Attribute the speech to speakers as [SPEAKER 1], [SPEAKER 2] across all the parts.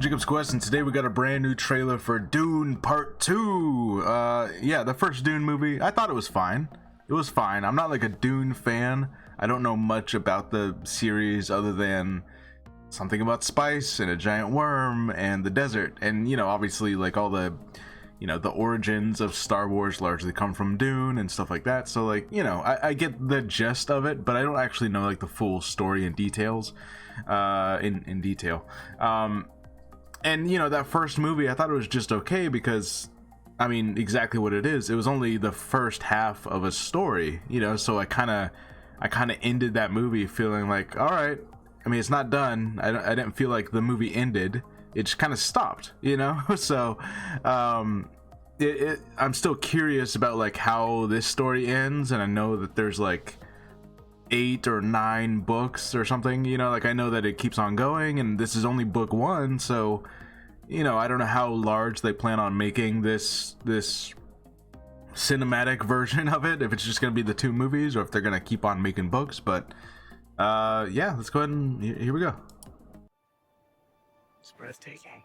[SPEAKER 1] Jacob's Quest, and today we got a brand new trailer for Dune Part 2. Yeah, the first Dune movie, I thought it was fine. It was fine. I'm not like a Dune fan. I don't know much about the series other than something about spice and a giant worm and the desert. And, you know, obviously like all the, you know, the origins of Star Wars largely come from Dune and stuff like that. So like, you know, I get the gist of it, but I don't actually know like the full story and details in detail. And you know, that first movie, I thought it was just okay because, I mean, exactly what it is. It was only the first half of a story, you know. So I kind of ended that movie feeling like, all right. I mean, it's not done. I didn't feel like the movie ended. It just kind of stopped, you know. So I'm still curious about like how this story ends, and I know that there's like 8 or 9 books or something, you know, like I know that it keeps on going, and this is only book 1, so you know, I don't know how large they plan on making this cinematic version of it, if it's just gonna be the 2 movies or if they're gonna keep on making books. But yeah, let's go ahead and here we go.
[SPEAKER 2] It's breathtaking.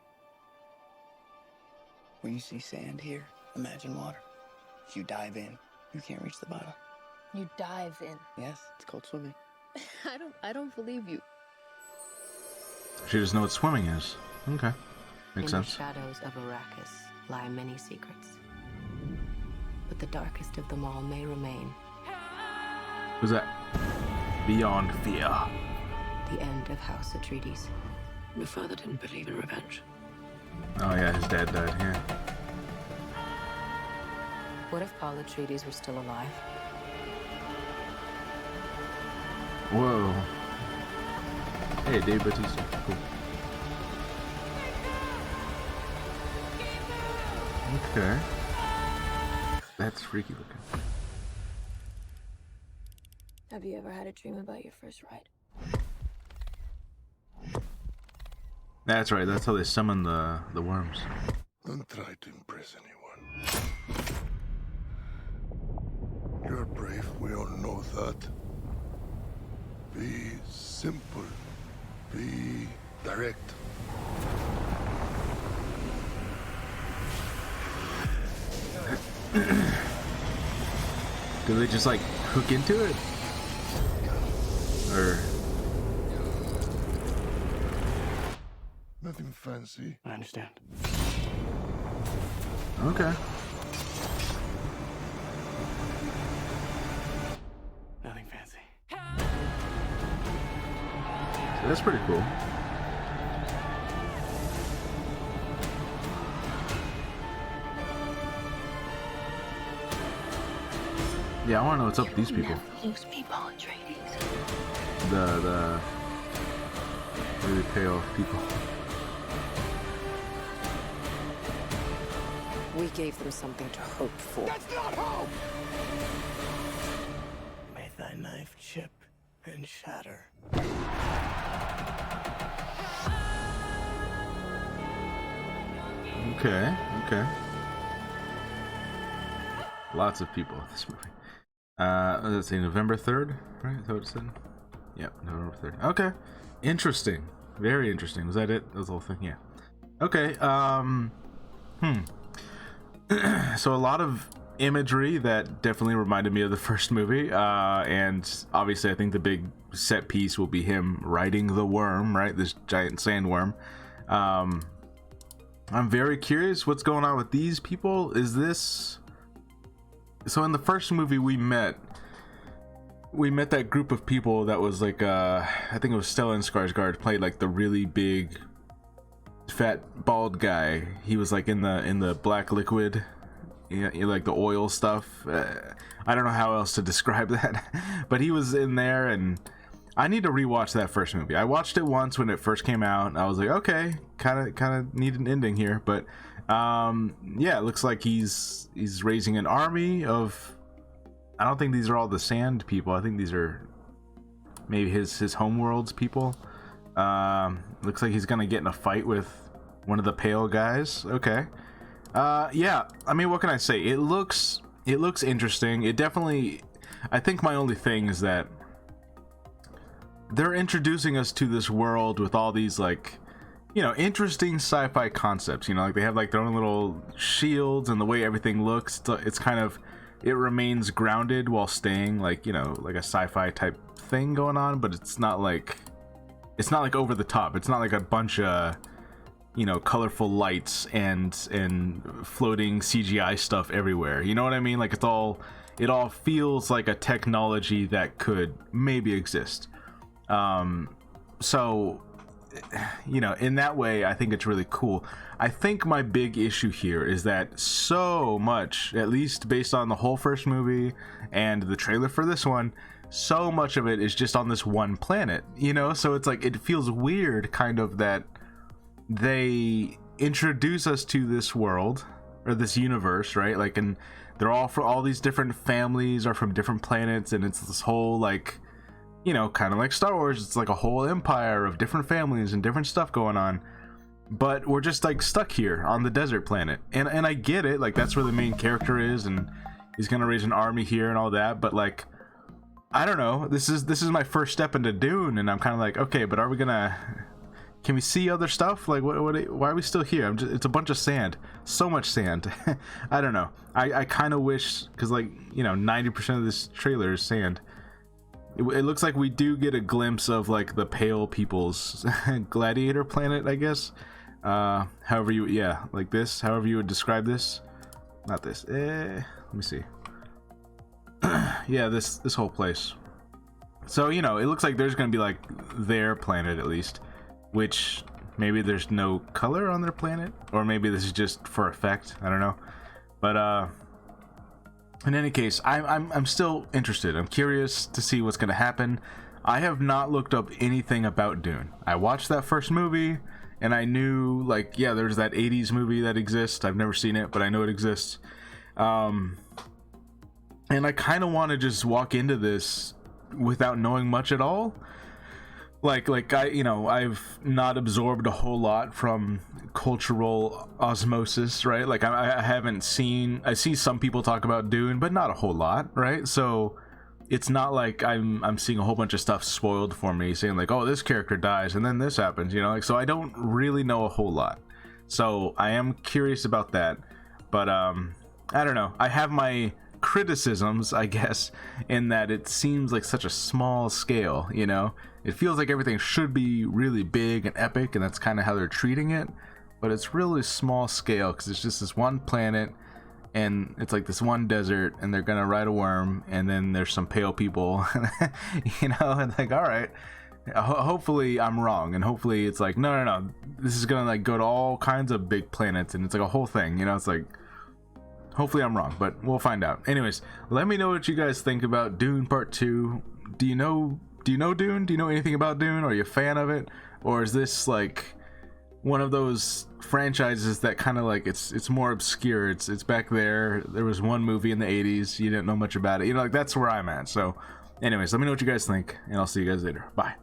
[SPEAKER 2] When you see sand here, imagine water. If you dive in, you can't reach the bottom.
[SPEAKER 3] You dive in.
[SPEAKER 2] Yes, it's called swimming.
[SPEAKER 3] I don't believe you.
[SPEAKER 1] She doesn't know what swimming is. Okay, makes
[SPEAKER 4] In
[SPEAKER 1] sense.
[SPEAKER 4] the shadows of Arrakis lie many secrets, but the darkest of them all may remain.
[SPEAKER 1] Who's that? Beyond Fear.
[SPEAKER 4] The end of House Atreides.
[SPEAKER 5] Your father didn't believe in revenge.
[SPEAKER 1] Oh yeah, his dad died here.
[SPEAKER 4] What if Paul Atreides were still alive?
[SPEAKER 1] Whoa. Hey, Dave Bautista. Cool. Okay. That's freaky looking.
[SPEAKER 3] Have you ever had a dream about your first ride?
[SPEAKER 1] That's right, that's how they summon the worms.
[SPEAKER 6] Don't try to impress anyone. You're brave, we all know that. Be simple. Be direct.
[SPEAKER 1] Do they just like hook into it? Or
[SPEAKER 6] Nothing fancy.
[SPEAKER 2] I understand.
[SPEAKER 1] okay.
[SPEAKER 2] Nothing fancy.
[SPEAKER 1] So that's pretty cool. Yeah, I want to know what's up with these people.
[SPEAKER 3] Never lose me, Paul Atreides.
[SPEAKER 1] The really pale people.
[SPEAKER 4] We gave them something to hope for.
[SPEAKER 6] That's not hope!
[SPEAKER 2] May thy knife chip and shatter.
[SPEAKER 1] Okay, okay. Lots of people in this movie. Let's see, November 3rd, right? Is that what it said? Yep, November 3rd. Okay. Interesting. Very interesting. Was that it? That was the whole thing? Yeah. Okay, so a lot of imagery that definitely reminded me of the first movie, and obviously I think the big set piece will be him riding the worm, right? This giant sandworm. I'm very curious what's going on with these people. Is this... So in the first movie we met that group of people that was like I think it was Stellan Skarsgård played like the really big fat bald guy. He was like in the black liquid, you know, like the oil stuff. I don't know how else to describe that, but he was in there, and I need to rewatch that first movie. I watched it once when it first came out, and I was like, okay, kind of need an ending here, but yeah, it looks like he's raising an army of, I don't think these are all the sand people. I think these are maybe his homeworld's people. Looks like he's gonna get in a fight with one of the pale guys. Okay. Yeah, I mean, what can I say? It looks interesting. It definitely, I think my only thing is that they're introducing us to this world with all these, like, you know, interesting sci-fi concepts. You know, like they have like their own little shields, and the way everything looks, it's kind of, it remains grounded while staying like, you know, like a sci-fi type thing going on, but it's not like over the top. It's not like a bunch of, you know, colorful lights and floating CGI stuff everywhere. You know what I mean? Like it all feels like a technology that could maybe exist. So, you know, in that way, I think it's really cool. I think my big issue here is that so much, at least based on the whole first movie and the trailer for this one, so much of it is just on this one planet, you know? So it's like, it feels weird kind of that they introduce us to this world or this universe, right? Like, and they're all for all these different families are from different planets, and it's this whole like, you know, kind of like Star Wars, it's like a whole empire of different families and different stuff going on, but we're just like stuck here on the desert planet. And I get it, like that's where the main character is, and he's gonna raise an army here and all that, but like, I don't know, this is my first step into Dune, and I'm kind of like, okay, but are we gonna, can we see other stuff? Like why are we still here? It's a bunch of sand, so much sand. I don't know, I kind of wish, because like, you know, 90% of this trailer is sand. It looks like we do get a glimpse of like the Pale People's gladiator planet, I guess. However you, yeah, like this, however you would describe this. Not this. Let me see. Yeah, this whole place. So, you know, it looks like there's gonna be like their planet at least, which maybe there's no color on their planet, or maybe this is just for effect. I don't know. But in any case, I'm still interested. I'm curious to see what's going to happen. I have not looked up anything about Dune. I watched that first movie, and I knew, like, yeah, there's that 80s movie that exists. I've never seen it, but I know it exists. And I kind of want to just walk into this without knowing much at all. Like I, you know, I've not absorbed a whole lot from cultural osmosis, right? Like I haven't seen, I see some people talk about Dune, but not a whole lot, right? So it's not like I'm seeing a whole bunch of stuff spoiled for me, saying like, oh, this character dies and then this happens, you know? Like, so I don't really know a whole lot. So I am curious about that, but I don't know. I have my criticisms, I guess, in that it seems like such a small scale, you know? It feels like everything should be really big and epic, and that's kind of how they're treating it, but it's really small scale because it's just this one planet, and it's like this one desert, and they're gonna ride a worm, and then there's some pale people, you know, and like, all right, hopefully I'm wrong, and hopefully it's like, no, this is gonna like go to all kinds of big planets, and it's like a whole thing, you know? It's like, hopefully I'm wrong, but we'll find out. Anyways, let me know what you guys think about Dune Part 2. Do you know Dune? Do you know anything about Dune? Are you a fan of it? Or is this like one of those franchises that kind of like, it's more obscure, it's back there was one movie in the 80s, you didn't know much about it, you know, like that's where I'm at. So anyways, let me know what you guys think, and I'll see you guys later. Bye.